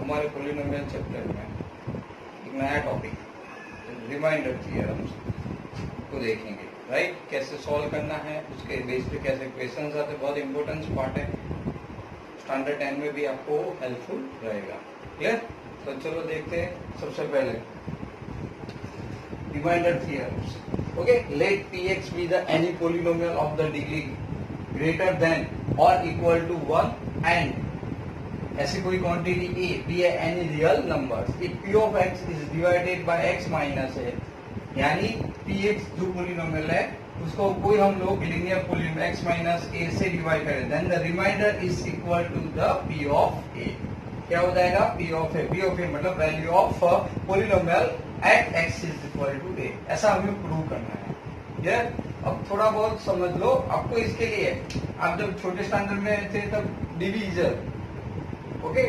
हमारे polynomial chapter में एक नया टॉपिक रिमाइंडर थ्योरम्स को देखेंगे, राइट। कैसे सॉल्व करना है, उसके बेस पे कैसे क्वेश्चंस आते हैं, बहुत इंपॉर्टेंट पार्ट है। स्टैंडर्ड 10 में भी आपको हेल्पफुल रहेगा। क्लियर? तो चलो देखते हैं। सबसे पहले remainder theorems. Okay, let px be the any polynomial of the degree greater than or equal to 1 and ऐसी कोई quantity a be any real numbers if p of x is divided by x minus a, यानी px जो polynomial है उसको कोई हम लोग linear polynomial x minus a से डिवाइड करें, then the remainder is equal to the p of a। क्या हो जाएगा? p of a। p of a मतलब value of polynomial at x is equal to a। ऐसा हमें prove करना है। क्लियर? अब थोड़ा बहुत समझ लो। आपको इसके लिए आप जब छोटे स्टैंडर्ड में थे तब डिवीजन ओके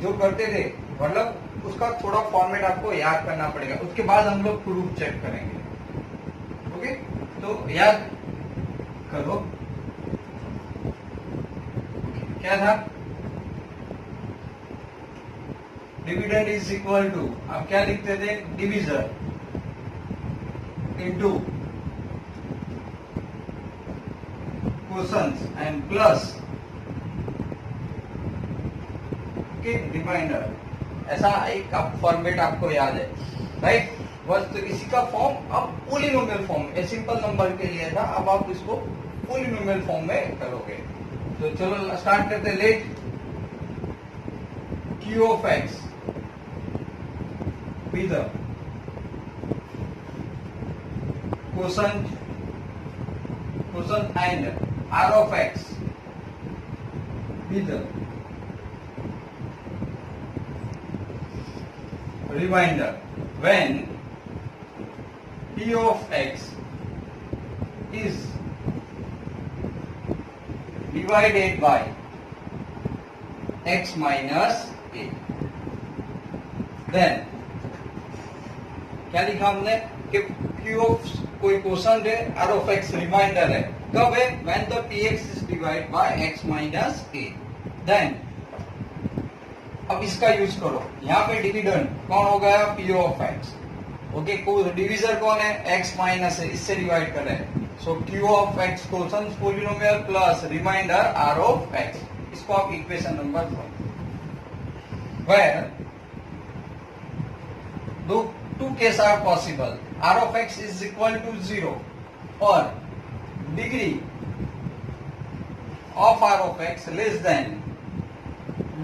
जो करते थे, मतलब उसका थोड़ा फॉर्मेट आपको याद करना पड़ेगा। उसके बाद हम लोग प्रूफ चेक करेंगे। ओके, तो याद करो क्या था। डिविडेंड इज इक्वल टू, आप क्या लिखते थे? Division into quotients and plus remainder. ऐसा एक फॉर्मेट आपको याद है, राइट। बस तो इसी का फॉर्म अब पोलिनोमियल फॉर्म में, सिंपल नंबर के लिए था, अब आप इसको पोलिनोमियल फॉर्म में करोगे। तो चलो स्टार्ट करते। Let q of x be the quotient and r of x be the remainder when p of x is divided by x minus a। then क्या लिखा हमने कि q ऑफ कोई क्वोशंट है, r ऑफ x रिमाइंडर है। कब है? when the px is divided by x minus a। then अब इसका यूज करो। यहाँ पे डिविडेंड कौन हो गया? p of x। Okay, divisor कौन है? x माइनस है, इससे डिवाइड कर रहे हैं। So q of x quotient polynomial plus remainder r of x। इसको आप equation number 1 where two cases are possible, r of x is equal to 0 or degree of r of x less than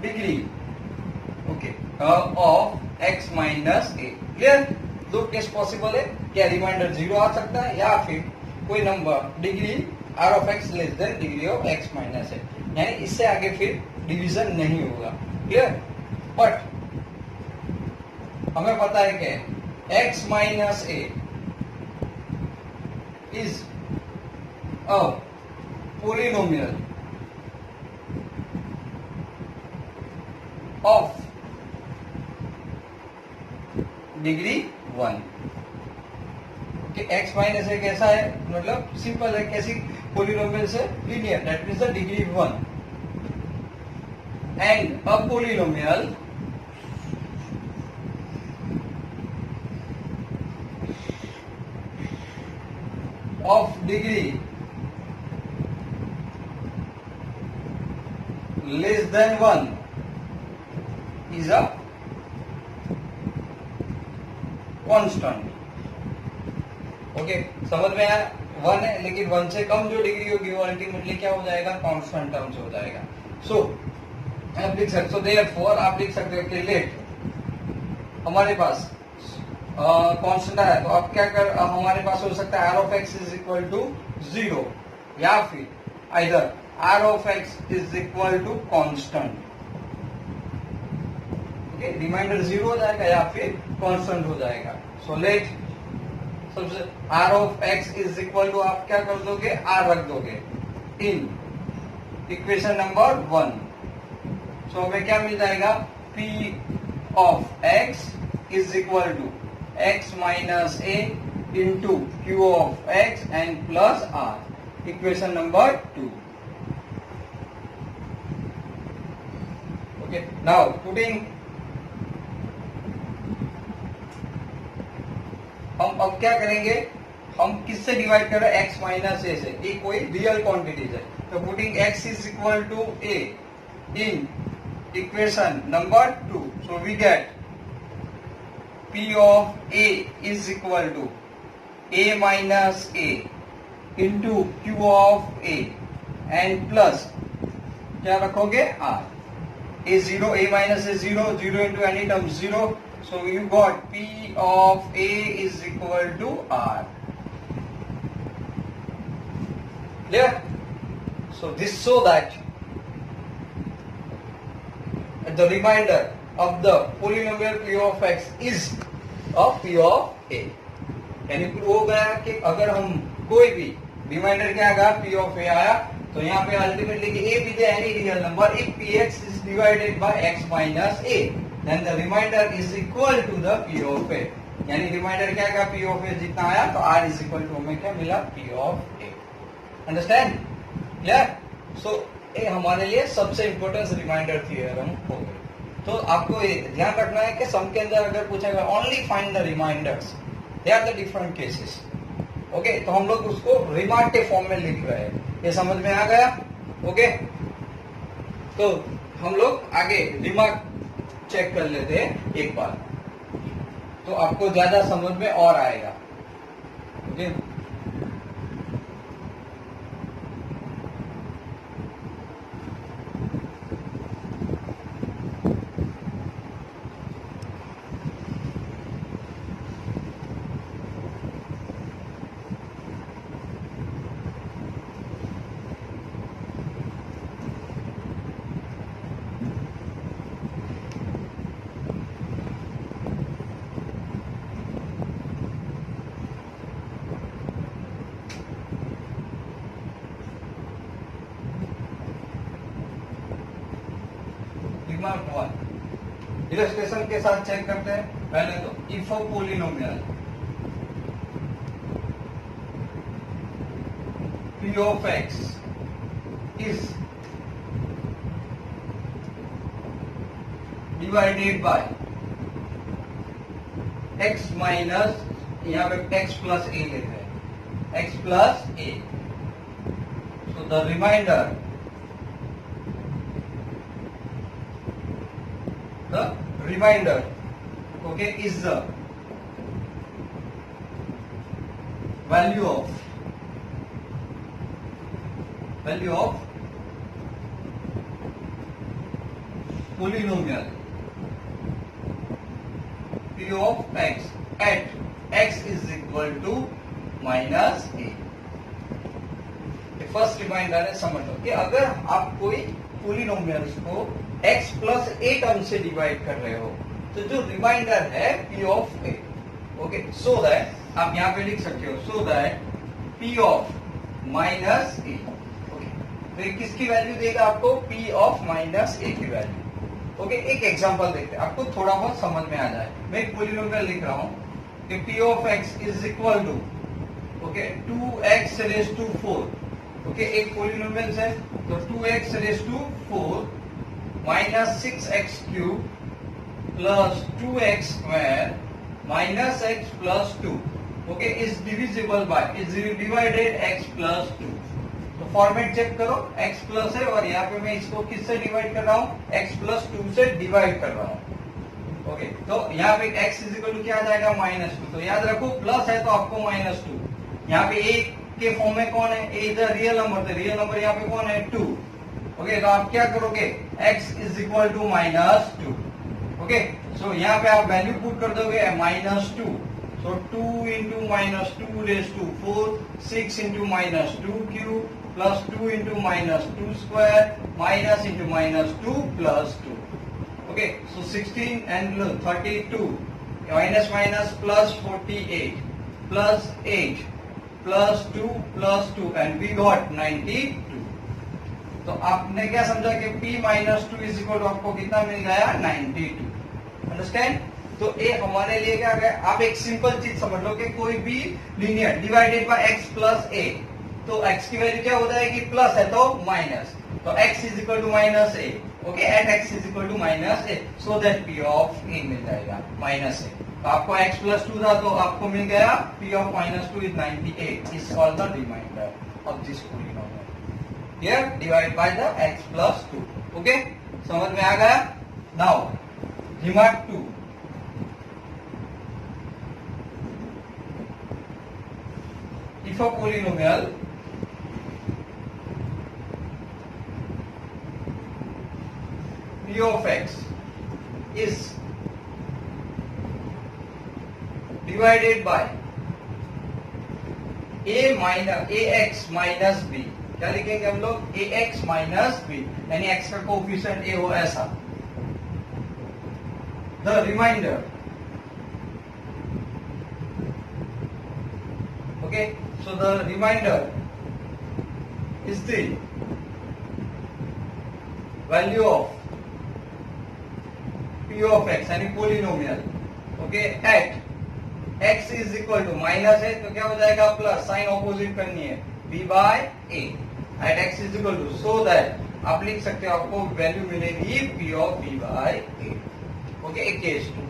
degree of x minus a। Clear? दो case possible है। क्या reminder 0 आ सकता है या फिर कोई number degree r of x less than degree of x minus है, यानी इससे आगे फिर डिवीजन नहीं होगा। क्लियर? बट हमें पता है कि x minus a is a polynomial of degree 1। कि x माइनस a कैसा है? मतलब सिंपल है, कैसी पोलिनोमियल से? Linear, that means the degree 1 and a polynomial of degree less than 1 is a constant। Okay, समझ में आया? 1 है लेकिन 1 से कम जो डिग्री होगी वो अल्टीमेटली क्या हो जाएगा? कांस्टेंट टर्म्स हो जाएगा। सो आप लिख सकते हो, देयरफॉर आप लिख सकते हो कि लेट हमारे पास कांस्टेंट है, तो अब क्या कर हमारे पास हो सकता है r of x is equal to 0 या फिर either r of x is equal to constant. Okay, remainder 0 हो जाएगा या फिर कांस्टेंट हो जाएगा। सो लेट सबसे r of x is equal to, आप क्या कर दोगे? r रख दोगे इन इक्वेशन नंबर 1। सो हमें क्या मिल जाएगा? p of x is equal to x minus a into q of x and plus r। Equation number 2। Okay, now putting हम अब क्या करेंगे, हम किससे डिवाइड कर रहे हैं, x माइनस ए से, ये कोई रियल क्वांटिटीज है, तो putting x is equal to a in equation number 2, so we get p of a is equal to a minus a into q of a and plus क्या रखोगे r, a 0, a minus a 0, 0 into any term 0, so you got p of a is equal to r. Clear? So this so that the remainder of the polynomial p of x is a p of a. यानी prove हो गया कि अगर हम कोई भी reminder क्या आएगा, p of a आया, तो यहाँ पे अल्टीमेटली कि a be the any real number if px is divided by x minus a, then the remainder is equal to the p of a. यानी रिमाइंडर क्या आएगा, p of a जितना आया, तो r is equal to हमें क्या मिला, p of a. Understand? Clear? So ये हमारे लिए सबसे इंपॉर्टेंट रिमाइंडर थ्योरम हो गई. तो आपको ध्यान रखना है कि सम के अंदर अगर पूछेगा only find the remainders, they are the different cases. Okay, तो हम लोग उसको रिमार्क के फॉर्म में लिख रहे हैं. ये समझ में आ गया? ओके, तो हम लोग आगे रिमार्क चेक कर लेते हैं एक बार, तो आपको ज्यादा समझ में और आएगा. ओके, रिमार्क 1 इलस्ट्रेशन के साथ चेक करते हैं. पहले तो if a polynomial p of x is divided by x minus, यहाँ पे x plus a लेते हैं, x plus a, so the remainder okay is the value of polynomial p of x at x is equal to minus a. First remainder है, समझ लो कि अगर आप कोई पोलिनोमियल्स को x प्लस a टर्म से डिवाइड कर रहे हो, तो जो रिमाइंडर है p of a, okay, so that आप यहाँ पे लिख सकते हो, सो that p of minus a, okay, तो ये किसकी वैल्यू देगा आपको, p ऑफ माइनस a की वैल्यू. ओके, एक एग्जांपल देखते हैं, आपको थोड़ा बहुत समझ में आ जाए. मैं एक पोलिनोमियल लिख रहा हूँ कि p of x is equal to, okay, 2x raise to 4. Okay, एक पोलिनोमियल है, तो 2x raise to 4 minus 6x cube plus 2x square minus x plus 2, okay, is divisible by, is divided x plus 2. तो format check करो, x plus है और यहाँ पे मैं इसको किससे डिवाइड कर रहा हूँ, x प्लस 2 से डिवाइड कर रहा हूँ. ओके, तो यहाँ पे x इज इक्वल टू क्या आ जाएगा, माइनस 2. तो याद रखो प्लस है तो आपको माइनस 2. यहाँ पे a के फॉर्म में कौन है, a इधर रियल नंबर, तो रियल नंबर यहाँ पे कौन है, 2. ओके, तो आप क्या करोगे, x is equal to minus 2. Okay, so यहाँ पे आप वैल्यू पुट कर दोगे minus 2. So 2 into minus 2 raise to 4, 6 into minus 2 cube plus 2 into minus 2 square minus into minus 2 plus 2. Okay, so 16 and 32 minus minus plus 48 plus 8 plus 2 and we got 92. तो आपने क्या समझा कि p minus 2 is equal to आपको कितना मिल गया, 92. Understand? तो ये हमारे लिए क्या है, आप एक सिंपल चीज समझ लो कि कोई भी linear divided by x plus a, तो x की वैल्यू क्या हो जाएगी, प्लस है तो माइनस, तो x is equal to minus a. Okay, at x is equal to minus a, so that p of a मिल जाएगा माइनस a. तो आपको x प्लस 2 था तो आपको मिल गया p of minus 2 is 98 is called the remainder of this polynomial here divide by the x plus 2. Okay, समझ में आ गया. Now remark 2. If a polynomial p of x is divided by ax minus b, क्या लिखेंगे हम लोग? ax minus b, यानी x का कोफिशिएंट a हो ऐसा. The remainder, okay, so the remainder is the value of p of x यानी polynomial. Okay, at x is equal to minus है तो क्या हो जाएगा? प्लस. साइन ऑपोजिट करनी है, b by a at x is equal to, so that आप लिख सकते हो आपको वैल्यू मिलेगी p of b by a. Okay, एक केस टू.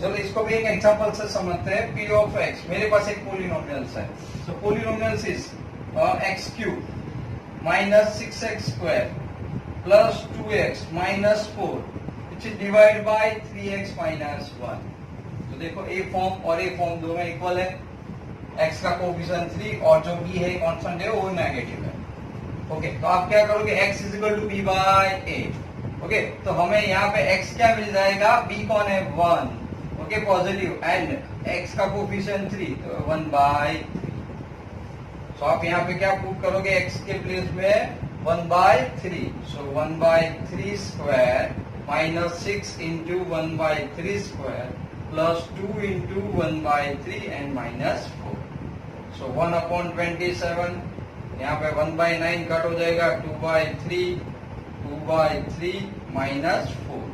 चलो इसको भी एक एग्जांपल से समझते हैं. p ऑफ x, मेरे पास एक पोलिनोमियल्स है. So polynomials is x cube minus 6x square plus 2x minus 4 which is divide by 3x minus 1. तो देखो a फॉर्म और a फॉर्म दोनों इक्वल है. x का कोफिशिएंट 3 और जो b है कांस्टेंट है वो नेगेटिव है. ओके, तो आप क्या करोगे? x is equal to b by a. Okay, तो हमें यहाँ पे x क्या मिल जाएगा? b कौन है? 1. ओके, पॉजिटिव, एंड x का कोफिशिएंट 3 तो 1 बाय 3. सो आप यहाँ पे क्या प्रूव करोगे? x के प्लेस में 1 by 3. So 1 by 3 square minus 6 into 1 by 3 square plus 2 into 1 by 3 and minus 4. So 1 upon 27, यहाँ पे 1 बाय 9 कट हो जाएगा, 2 by 3, 2 by 3 minus 4,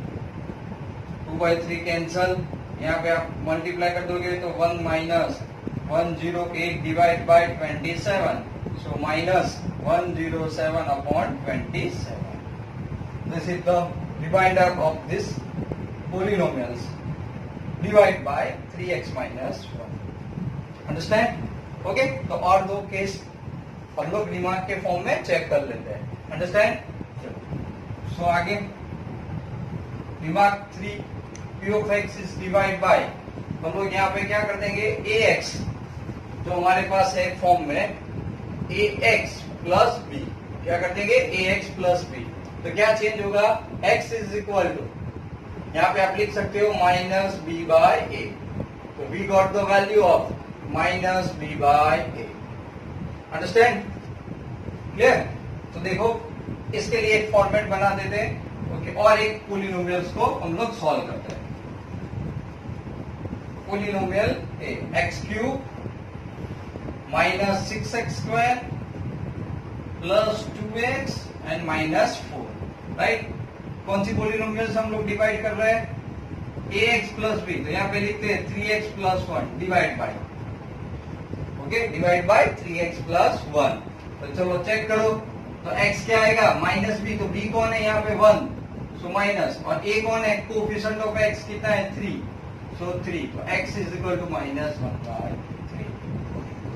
2 by 3 cancel. यहाँ पे आप मल्टीप्लाई कर दोगे तो 1 minus 108 divide by 27, so minus 107 upon 27. This is the remainder of this polynomials divide by 3x minus 1. Understand? Okay, तो और दो केस हम लोग रिमार्क के फॉर्म में चेक कर लेते हैं. अंडरस्टैंड? सो आगे remark 3, p of x is divide by, हम लोग यहाँ पे क्या कर देंगे? ax जो हमारे पास है फॉर्म में ax प्लस b, क्या कर देंगे? ax plus b. तो क्या चेंज होगा? x इज इक्वल टू, यहाँ पे आप लिख सकते हो माइनस b बाय a. तो we got the value of minus b by a. Understand? Clear? तो देखो इसके लिए एक फॉर्मेट बना देते हैं. ओके, और एक पोलिनोमियल्स को हम लोग सॉल्व करते हैं. Polynomial A, x cube minus 6x square plus 2x and minus 4. Right? कौन सी पोलिनोमियल्स हम लोग डिवाइड कर रहे हैं? ax plus b. तो यहाँ पे लिखते हैं 3x plus 1 divide by, okay, divide by 3x plus 1. तो चलो चेक करो. तो x क्या आएगा? Minus b. तो b कौन है यहाँ पे? 1, सो माइनस. और a कौन है? कोफिशिएंट ऑफ x कितना है? 3, सो 3. तो x is equal to minus 1 by 3.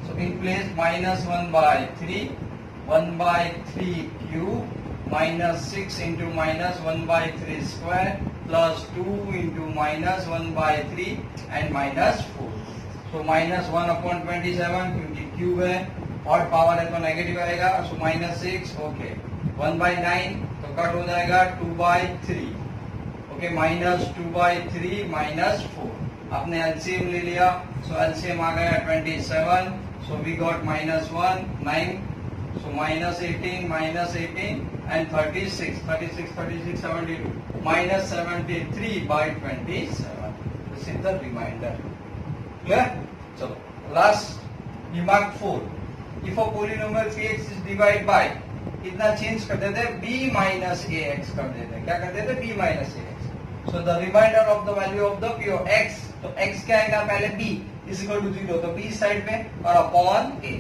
So in place minus 1 by 3, 1 by 3 cube minus 6 into minus 1 by 3 square plus 2 into minus 1 by 3 and minus 4. So minus 1 upon 27 क्योंकि cube है और power है तो negative आएगा. So minus 6. Okay, 1 bye 9 तो cut हो जाएगा 2 by 3. Okay, minus 2 by 3 minus 4. आपने एलसीएम ले लिया, सो एलसीएम आ गया 27. So we got minus 1, 9. So minus 18 and 36, 72, minus 73 by 27. This is the remainder. Clear? चलो last remark 4. If a polynomial px is divide by, इतना change कर देते हैं, b माइनस ax कर देते हैं. क्या कर देते हैं? b minus ax. So the remainder of the value of the p of x. तो x क्या आएगा? पहले b इज इक्वल टू 0, तो b साइड में और अपॉन a.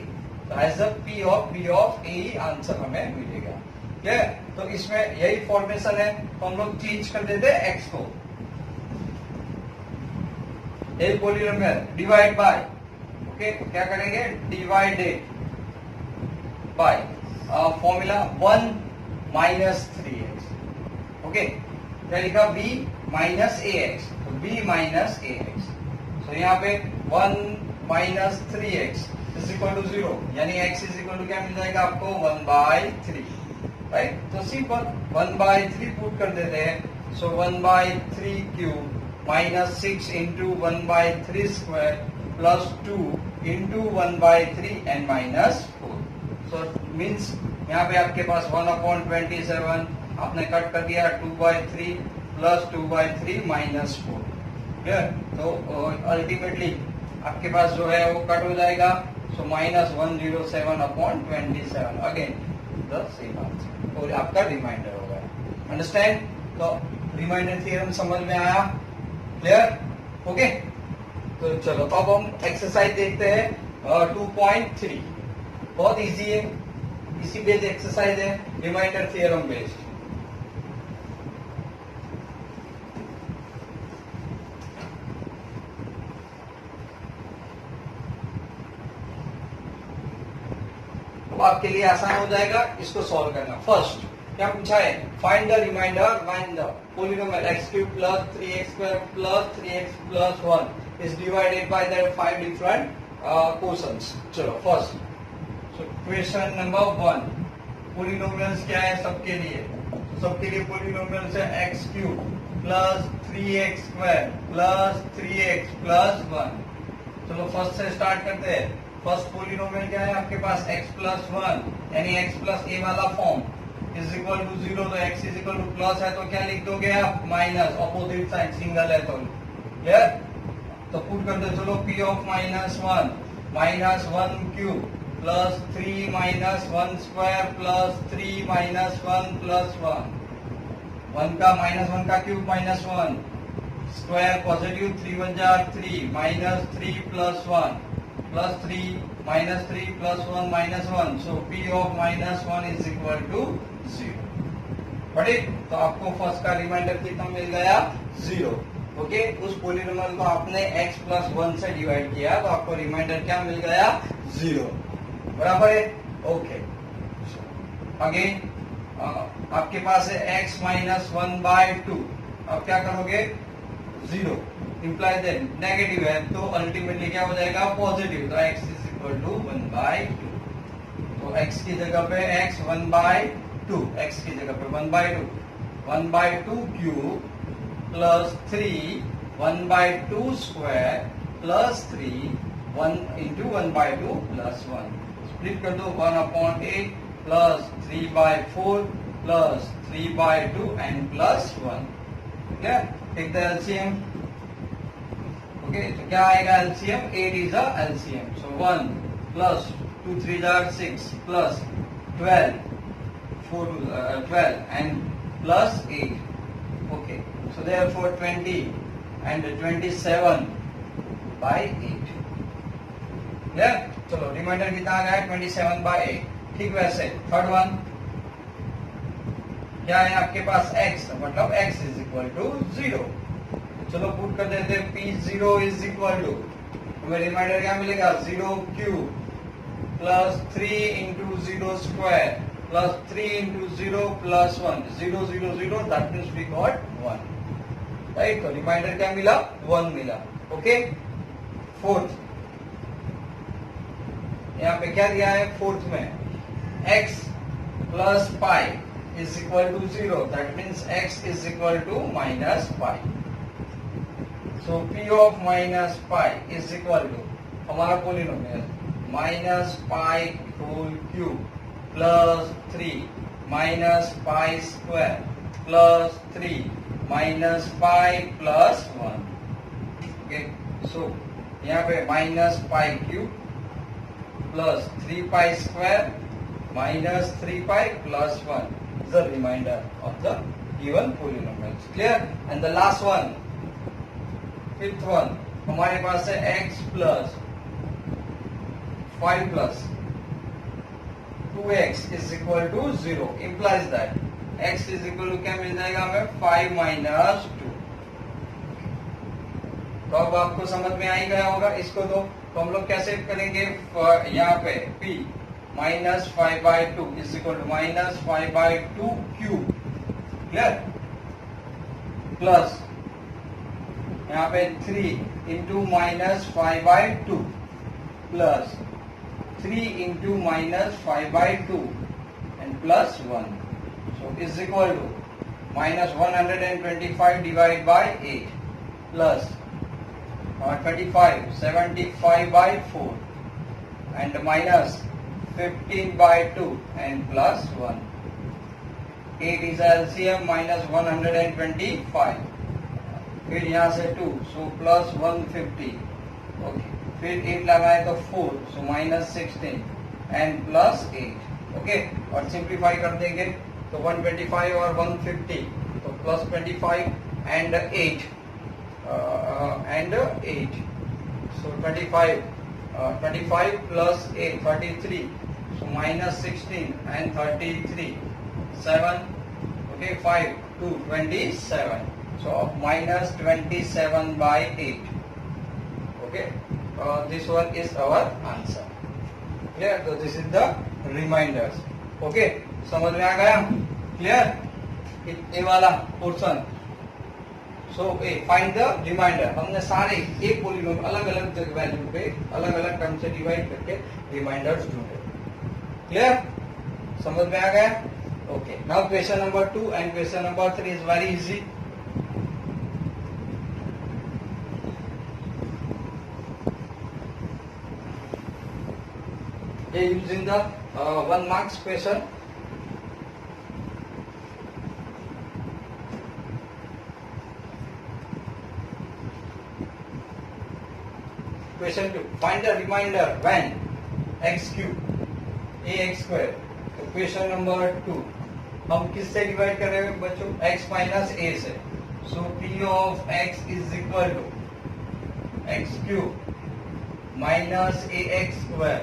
तो as the p of a ही आंसर हमें मिलेगा. क्लियर? तो इसमें यही फॉर्मेशन है. तो हम लोग चेंज कर देते हैं x को. यही पोलिनोमियल डिवाइड बाय, ओके क्या करेंगे, divided by formula 1 minus 3x, okay क्या लिखा, b माइनस ax, तो b माइनस ax, तो यहाँ पे 1 minus 3x is equal to 0, यानी x इज इक्वल टू क्या मिल जाएगा आपको, 1/3, राइट। तो सिंपल 1/3 पुट कर देते हैं, सो 1/3 cube minus 6 into 1/3 square plus 2 into 1/3 and minus 4, so means यहाँ पे आपके पास 1/27 आपने कट कर दिया, 2/3 प्लस 2/3 माइनस 4, क्लियर। तो अल्टीमेटली आपके पास जो है वो कट हो जाएगा, so minus 107/27, again the same answer, और आपका रिमाइंडर होगा। अंडरस्टैंड, तो रिमाइंडर थ्योरम समझ में आया, क्लियर, ओके। तो चलो अब हम एक्सरसाइज देखते हैं 2.3, बहुत इजी है, इसी बेस्ड एक्सरसाइज है, रिमाइंडर थ्योरम बेस्ड। आपके लिए आसान हो जाएगा इसको सॉल्व करना। फर्स्ट क्या पूछा है, find the remainder when the polynomial x³ plus 3x² plus 3x plus 1 is divided by the 5 different portions. चलो फर्स्ट क्वेश्चन नंबर 1, पोलिनोमियल्स क्या है सबके लिए, सबके लिए पोलिनोमियल्स है x³ plus 3x² plus 3x plus 1। चलो फर्स्ट से स्टार्ट करते हैं। फर्स्ट पोलिनोमियल क्या है आपके पास, x प्लस 1 यानी x प्लस a वाला फॉर्म इज इक्वल टू 0, तो x is equal two plus है तो क्या लिख दोगे आप, माइनस, अपोजिट साइन सिंगल है तो, क्लियर। तो पुट कर दो, चलो p of minus 1 minus 1 cube plus 3 minus 1 square plus 3 minus 1 plus 1, 1 का माइनस 1 का क्यूब माइनस 1 स्क्वायर पॉजिटिव 3 1 जा 3 minus 3 plus 1 plus 3 minus 3 plus 1 minus 1, so p of minus 1 is equal to 0, but तो आपको first का reminder कितना मिल गया, 0, okay. उस polynomial को आपने x प्लस 1 से डिवाइड किया तो आपको रिमाइंडर क्या मिल गया, 0, बराबर है, ओके। अगेन आपके पास है x माइनस 1/2, अब क्या करोगे, 0 इंप्लाई दैट नेगेटिव है तो अल्टीमेटली क्या हो जाएगा, पॉजिटिव, तो x इज इक्वल टू 1/2, तो x की जगह पे x 1/2, x की जगह पे 1/2 cube plus 3 1/2 square plus 3 1 into 1/2 plus 1, split कर दो, 1/8 प्लस 3/4 प्लस 3/2 एंड प्लस 1, क्या टेक द एलसीएम, ओके। तो क्या आएगा LCM, 8 is a LCM, so 1 plus 2 3 6 plus 12 4 12 and plus 8, okay. So therefore 20 and 27/8, clear. चलो रिमाइंडर कितना आ गया है, 27/8, ठीक। वैसे थर्ड वन क्या है आपके पास, x, मतलब x इज इक्वल टू 0, चलो पुट कर देते हैं, p0 इज इक्वल टू, हमें रिमाइंडर क्या मिलेगा, 0 cube plus 3 into 0 square plus 3 into 0 plus 1, 0 0 0, that means we got 1, right. तो रिमाइंडर क्या मिला, 1 मिला, ओके। फोर्थ यहाँ पे क्या दिया है, फोर्थ में x plus pi is equal to 0, that means x is equal to minus pi, so p of minus pi is equal to हमारा polynomial minus pi whole cube plus 3 minus pi square plus 3 minus pi plus 1, okay. So यहाँ पे minus pi cube plus 3 pi square minus 3 pi plus 1 is the remainder of the given polynomials, clear। and the last one, fifth one, हमारे पास है x plus 5 plus 2x is equal to 0, implies that x is equal to क्या मिल जाएगा हमें, 5 minus 2, तो अब आपको समझ में आ ही गया होगा इसको। तो हम लोग कैसे करेंगे, यहाँ पे p minus 5/2 is equal to minus 5/2 cube, clear, plus यहाँ पे 3 into minus 5/2 plus 3 into minus 5/2 and plus 1, so is equal to minus 125 divide by 8 plus 25 75/4 and minus 15/2 and plus 1. 8 is LCM minus 125. फिर यहाँ से 2, so plus 150. Okay. फिर 8 लगाए तो 4, so minus 16 and plus 8. Okay. और simplify कर देंगे तो 125 और 150, तो plus 25 and 8. And 8, so 25 plus 8 33, so minus 16 and 33 7, okay, 5 2 27, so minus 27/8. Okay, this one is our answer. Clear? So this is the reminders. Okay, समझ में आ गया? Clear? ये वाला portion. So find the remainder. हमने सारे एक पॉलीनोमियल अलग अलग वैल्यू पे अलग अलग टर्म से डिवाइड करके रिमाइंडर्स ढूंढे। क्लियर? समझ में आ गया? Okay, now question number 2 and question number 3 is very easy. ये using the 1 marks question. Question 2. Find the remainder when x cube ax square. तो क्वेश्चन नंबर 2 हम किससे डिवाइड कर रहे हैं बच्चों? x माइनस a से। So p of x is equal to x cube minus ax square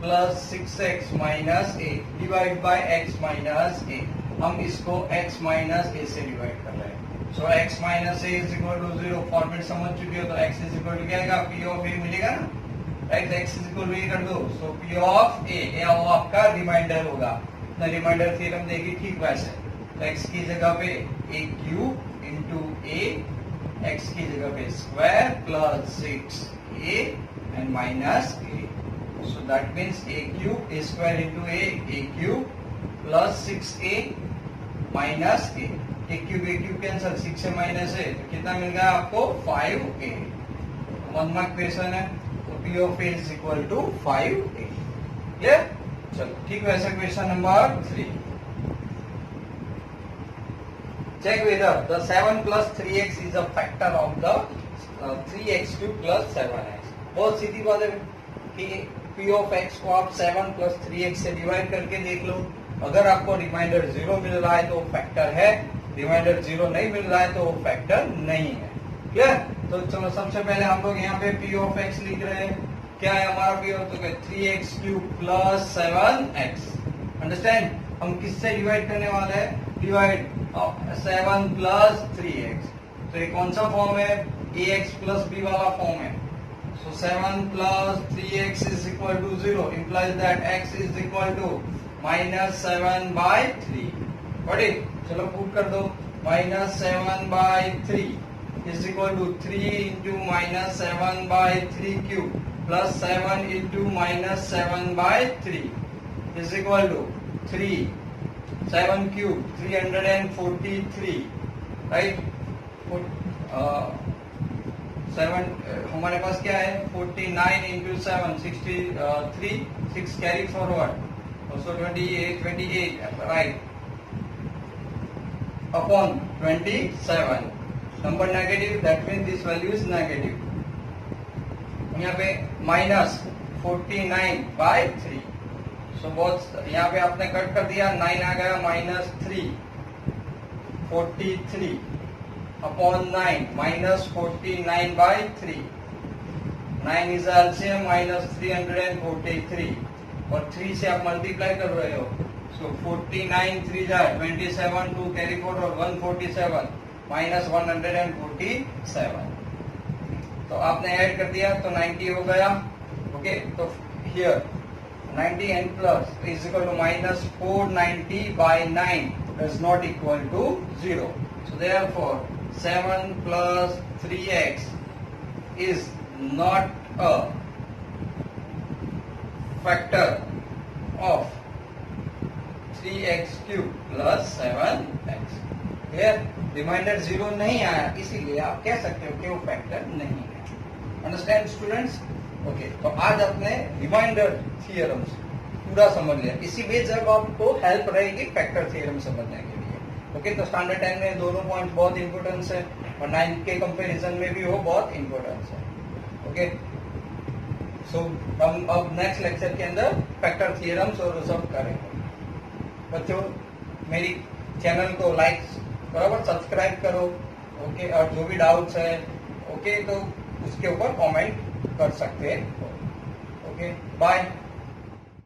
plus 6x minus a divide by x minus a। हम इसको x माइनस a से डिवाइड कर रहे हैं। So x minus a is equal to 0। Format समझ चुके हो तो x इज इक्वल टू क्या आएगा? p ऑफ a मिलेगा ना, right? x is equal to a कर दो, सो p ऑफ a ये आपका रिमाइंडर होगा। ना रिमाइंडर थ्योरम देगी ठीक वैसे, तो x की जगह पे a cube into a, x की जगह पे square plus 6a and minus a, so that means a cube a square into a cube plus 6a minus a। एक क्यूब कैंसल, 6 से माइनस है तो कितना मिल गया आपको? 5a। 1 मार्क क्वेश्चन है तो p of a is equal to 5a। Clear? चलो ठीक वैसे question number 3। Check whether the 7 plus 3x is a factor of the 3x cube plus 7x। बहुत सीधी बात है कि p ऑफ x को आप 7 plus 3x से डिवाइड करके देख लो। अगर आपको रिमाइंडर 0 मिल रहा है तो वो फैक्टर है, रिमाइंडर 0 नहीं मिल रहा है तो वो फैक्टर नहीं है। क्लियर? तो चलो सबसे पहले हम लोग यहाँ पे p ऑफ x लिख रहे हैं। क्या है हमारा p ऑफ? तो 3x cube plus 7x। Understand? हम किससे डिवाइड करने वाले हैं? Divide 7 plus 3x। तो ये कौन सा फॉर्म है? ax प्लस b वाला फॉर्म है। So 7 plus 3x is equal to 0 implies that x is equal to minus 7/3। चलो पुट कर दो, minus 7/3 is equal to 3 into minus 7/3 cube plus 7 into minus 7/3 is equal to 3 7 cube 343, right? 7 हमारे पास क्या है? 49 into 7 63, 6 carry forward, so 28 right upon 27। Number negative, that means this value is negative. यहाँ पे minus 49/3, सो बहुत यहाँ पे आपने कट कर दिया, 9 आ गया, minus 3 43 upon 9 minus 49/3। 9 is LCM minus 343 और 3 से आप मल्टीप्लाई कर रहे हो, सो 49 3 जा 27, 2 कैरी फॉरवर्ड 147 माइनस 147। तो आपने ऐड कर दिया तो 90 हो गया. ओके, तो here 90 n plus is equal to minus 490 by 9 does not equal to 0. So therefore 7 plus 3x is not a factor of 3x cube plus 7x. Here remainder 0 नहीं आया, इसीलिए आप कह सकते हो कि वो फैक्टर नहीं है. Understand students? ओके, तो आज आपने रिमाइंडर थियरम्स पूरा समझ लिया. इसी में जब आपको हेल्प रहेगी फैक्टर थ्योरम समझने के लिए. ओके, तो स्टैंडर्ड 10 में दोनों पॉइंट बहुत इंपॉर्टेंस है और 9 के कंपैरिजन में भी वो बहुत इंपॉर्टेंस है. ओके, सो हम अब नेक्स्ट लेक्चर के अंदर फैक्टर थियरम्स और रिजल्ट करेंगे. बच्चों, मेरी चैनल को लाइक बराबर सब्सक्राइब करो. ओके, और जो भी डाउट्स है ओके तो उसके ऊपर कमेंट कर सकते हैं. Okay, bye.